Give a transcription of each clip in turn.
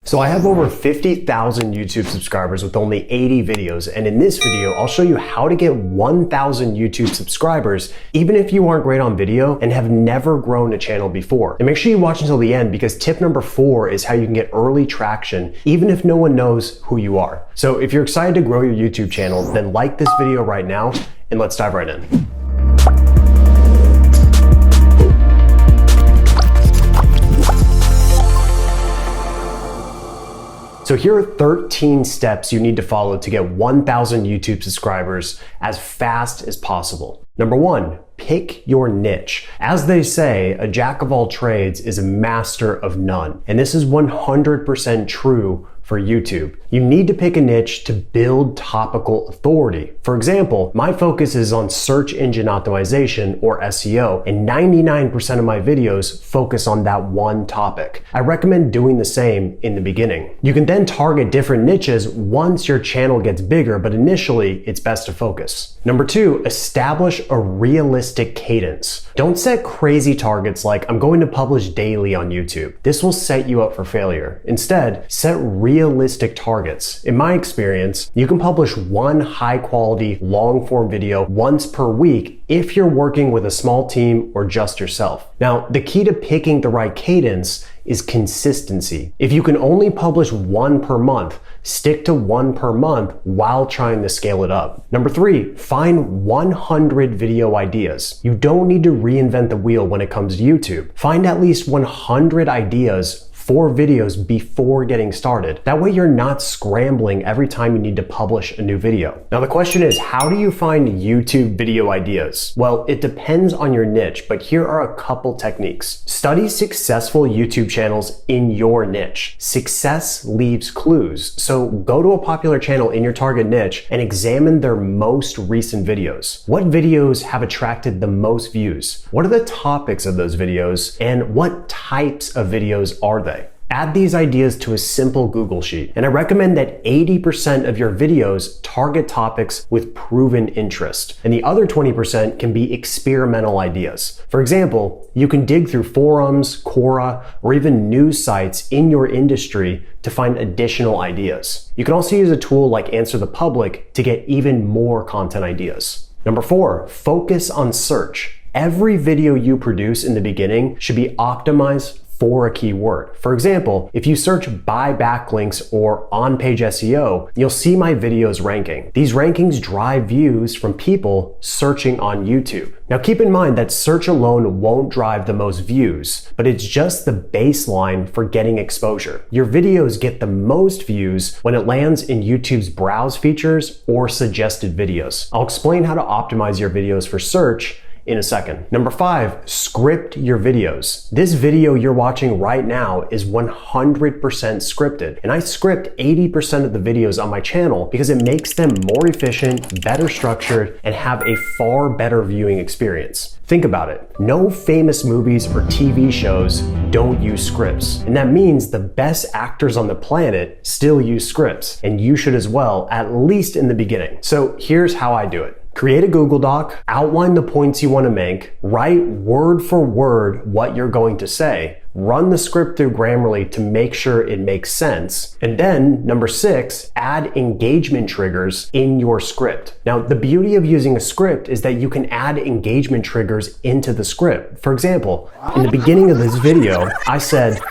So I have over 50,000 YouTube subscribers with only 80 videos, and in this video, I'll show you how to get 1,000 YouTube subscribers, even if you aren't great on video and have never grown a channel before. And make sure you watch until the end, because tip number 4 is how you can get early traction, even if no one knows who you are. So if you're excited to grow your YouTube channel, then like this video right now, and let's dive right in. So here are 13 steps you need to follow to get 1,000 YouTube subscribers as fast as possible. Number 1, pick your niche. As they say, a jack of all trades is a master of none. And this is 100% true for YouTube. You need to pick a niche to build topical authority. For example, my focus is on search engine optimization, or SEO, and 99% of my videos focus on that one topic. I recommend doing the same in the beginning. You can then target different niches once your channel gets bigger, but initially it's best to focus. Number 2, establish a realistic cadence. Don't set crazy targets like I'm going to publish daily on YouTube. This will set you up for failure. Instead, set realistic targets. In my experience, you can publish one high quality long form video once per week if you're working with a small team or just yourself. Now, the key to picking the right cadence is consistency. If you can only publish one per month, stick to one per month while trying to scale it up. Number 3, find 100 video ideas. You don't need to reinvent the wheel when it comes to YouTube. Find at least 100 ideas for videos before getting started. That way you're not scrambling every time you need to publish a new video. Now the question is, how do you find YouTube video ideas? Well, it depends on your niche, but here are a couple techniques. Study successful YouTube channels in your niche. Success leaves clues. So go to a popular channel in your target niche and examine their most recent videos. What videos have attracted the most views? What are the topics of those videos? And what types of videos are they? Add these ideas to a simple Google Sheet, and I recommend that 80% of your videos target topics with proven interest, and the other 20% can be experimental ideas. For example, you can dig through forums, Quora, or even news sites in your industry to find additional ideas. You can also use a tool like Answer the Public to get even more content ideas. Number 4, focus on search. Every video you produce in the beginning should be optimized for a keyword. For example, if you search buy backlinks or on-page SEO, you'll see my videos ranking. These rankings drive views from people searching on YouTube. Now keep in mind that search alone won't drive the most views, but it's just the baseline for getting exposure. Your videos get the most views when it lands in YouTube's browse features or suggested videos. I'll explain how to optimize your videos for search in a second. Number 5, script your videos. This video you're watching right now is 100% scripted, and I script 80% of the videos on my channel because it makes them more efficient, better structured, and have a far better viewing experience. Think about it. No famous movies or TV shows don't use scripts, and that means the best actors on the planet still use scripts, and you should as well, at least in the beginning. So here's how I do it. Create a Google Doc, outline the points you want to make, write word for word what you're going to say, run the script through Grammarly to make sure it makes sense, and then, number 6, add engagement triggers in your script. Now, the beauty of using a script is that you can add engagement triggers into the script. For example, in the beginning of this video, I said,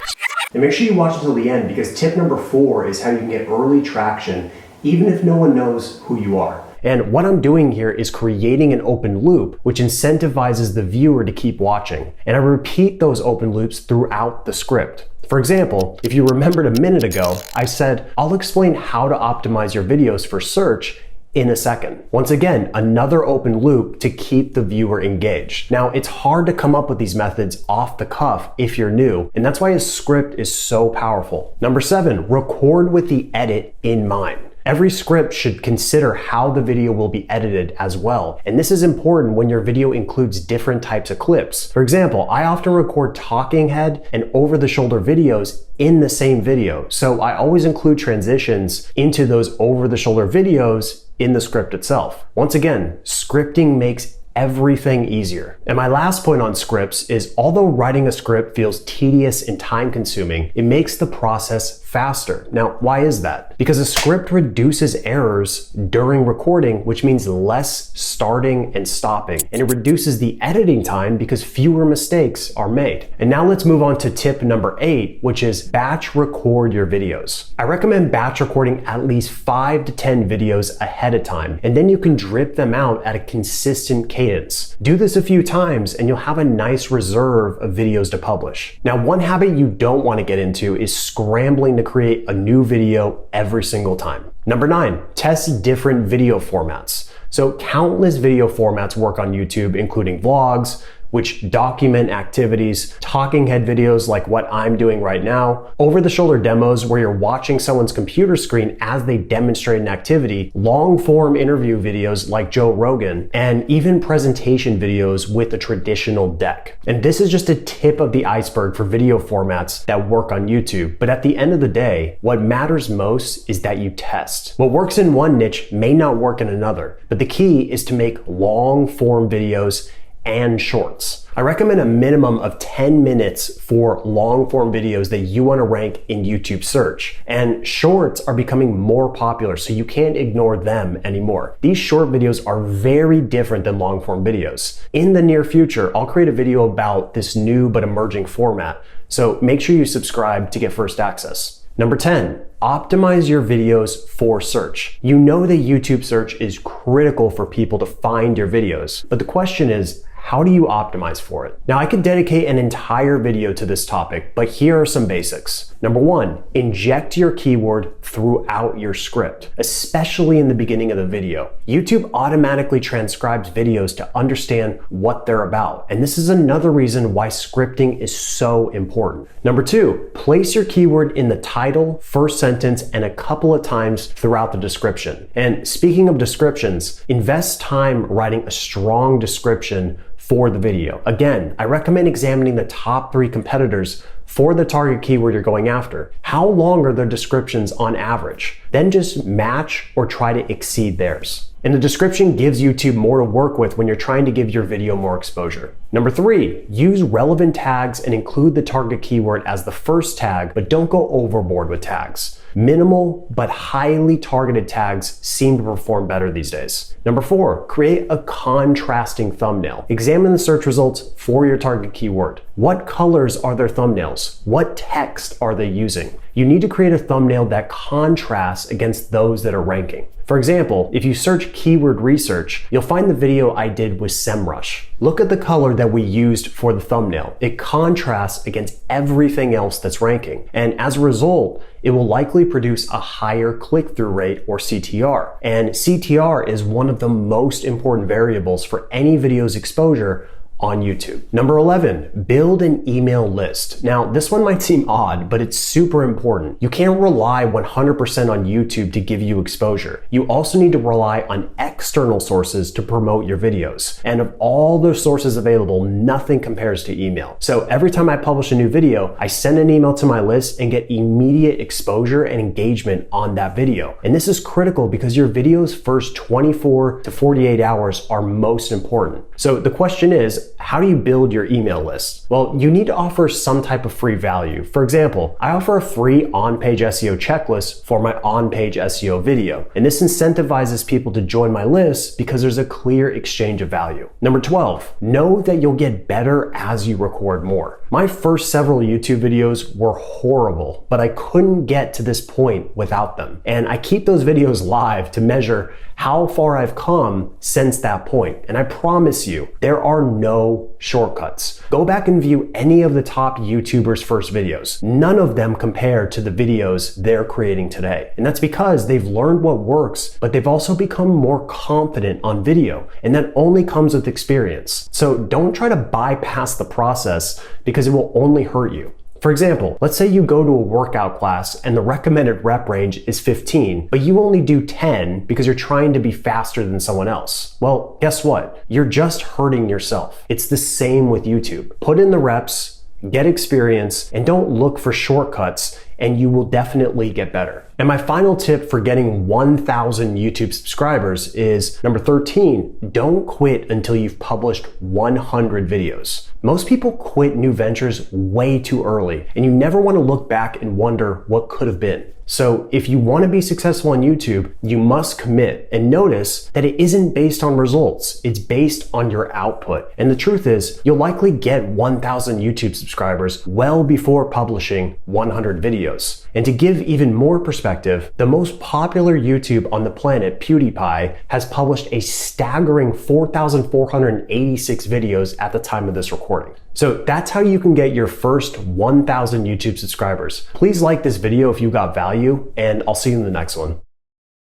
and make sure you watch until the end, because tip number 4 is how you can get early traction even if no one knows who you are. And what I'm doing here is creating an open loop, which incentivizes the viewer to keep watching. And I repeat those open loops throughout the script. For example, if you remembered a minute ago, I said, I'll explain how to optimize your videos for search in a second. Once again, another open loop to keep the viewer engaged. Now, it's hard to come up with these methods off the cuff if you're new, and that's why a script is so powerful. Number 7, record with the edit in mind. Every script should consider how the video will be edited as well. And this is important when your video includes different types of clips. For example, I often record talking head and over-the-shoulder videos in the same video. So I always include transitions into those over-the-shoulder videos in the script itself. Once again, scripting makes everything easier. And my last point on scripts is, although writing a script feels tedious and time consuming, it makes the process faster. Now, why is that? Because a script reduces errors during recording, which means less starting and stopping. And it reduces the editing time because fewer mistakes are made. And now let's move on to tip number 8, which is batch record your videos. I recommend batch recording at least 5 to 10 videos ahead of time, and then you can drip them out at a consistent cadence. Do this a few times and you'll have a nice reserve of videos to publish. Now, one habit you don't want to get into is scrambling to create a new video every single time. Number 9, test different video formats. So countless video formats work on YouTube, including vlogs, which document activities, talking head videos like what I'm doing right now, over-the-shoulder demos where you're watching someone's computer screen as they demonstrate an activity, long-form interview videos like Joe Rogan, and even presentation videos with a traditional deck. And this is just a tip of the iceberg for video formats that work on YouTube. But at the end of the day, what matters most is that you test. What works in one niche may not work in another, but the key is to make long-form videos and shorts. I recommend a minimum of 10 minutes for long form videos that you want to rank in YouTube search. And shorts are becoming more popular, so you can't ignore them anymore. These short videos are very different than long form videos. In the near future, I'll create a video about this new but emerging format, so make sure you subscribe to get first access. Number 10, optimize your videos for search. You know that YouTube search is critical for people to find your videos, but the question is, how do you optimize for it? Now, I could dedicate an entire video to this topic, but here are some basics. Number 1, inject your keyword throughout your script, especially in the beginning of the video. YouTube automatically transcribes videos to understand what they're about, and this is another reason why scripting is so important. Number 2, place your keyword in the title, first sentence, and a couple of times throughout the description. And speaking of descriptions, invest time writing a strong description for the video. Again, I recommend examining the top 3 competitors for the target keyword you're going after. How long are their descriptions on average? Then just match or try to exceed theirs. And the description gives YouTube more to work with when you're trying to give your video more exposure. Number 3, use relevant tags and include the target keyword as the first tag, but don't go overboard with tags. Minimal but highly targeted tags seem to perform better these days. Number 4, create a contrasting thumbnail. Examine the search results for your target keyword. What colors are their thumbnails? What text are they using? You need to create a thumbnail that contrasts against those that are ranking. For example, if you search keyword research, you'll find the video I did with SEMrush. Look at the color that we used for the thumbnail. It contrasts against everything else that's ranking. And as a result, it will likely produce a higher click-through rate, or CTR. And CTR is one of the most important variables for any video's exposure on YouTube. Number 11, build an email list. Now, this one might seem odd, but it's super important. You can't rely 100% on YouTube to give you exposure. You also need to rely on external sources to promote your videos. And of all the sources available, nothing compares to email. So every time I publish a new video, I send an email to my list and get immediate exposure and engagement on that video. And this is critical because your video's first 24 to 48 hours are most important. So the question is, how do you build your email list? Well, you need to offer some type of free value. For example, I offer a free on-page SEO checklist for my on-page SEO video. And this incentivizes people to join my list because there's a clear exchange of value. Number 12, know that you'll get better as you record more. My first several YouTube videos were horrible, but I couldn't get to this point without them. And I keep those videos live to measure how far I've come since that point. And I promise you, there are no shortcuts. Go back and view any of the top YouTubers' first videos. None of them compare to the videos they're creating today. And that's because they've learned what works, but they've also become more confident on video. And that only comes with experience. So don't try to bypass the process because it will only hurt you. For example, let's say you go to a workout class and the recommended rep range is 15, but you only do 10 because you're trying to be faster than someone else. Well, guess what? You're just hurting yourself. It's the same with YouTube. Put in the reps, get experience, and don't look for shortcuts and you will definitely get better. And my final tip for getting 1,000 YouTube subscribers is number 13, don't quit until you've published 100 videos. Most people quit new ventures way too early, and you never want to look back and wonder what could have been. So if you want to be successful on YouTube, you must commit, and notice that it isn't based on results. It's based on your output. And the truth is, you'll likely get 1,000 YouTube subscribers well before publishing 100 videos. And to give even more perspective, the most popular YouTube on the planet, PewDiePie, has published a staggering 4,486 videos at the time of this recording. So that's how you can get your first 1,000 YouTube subscribers. Please like this video if you got value, and I'll see you in the next one.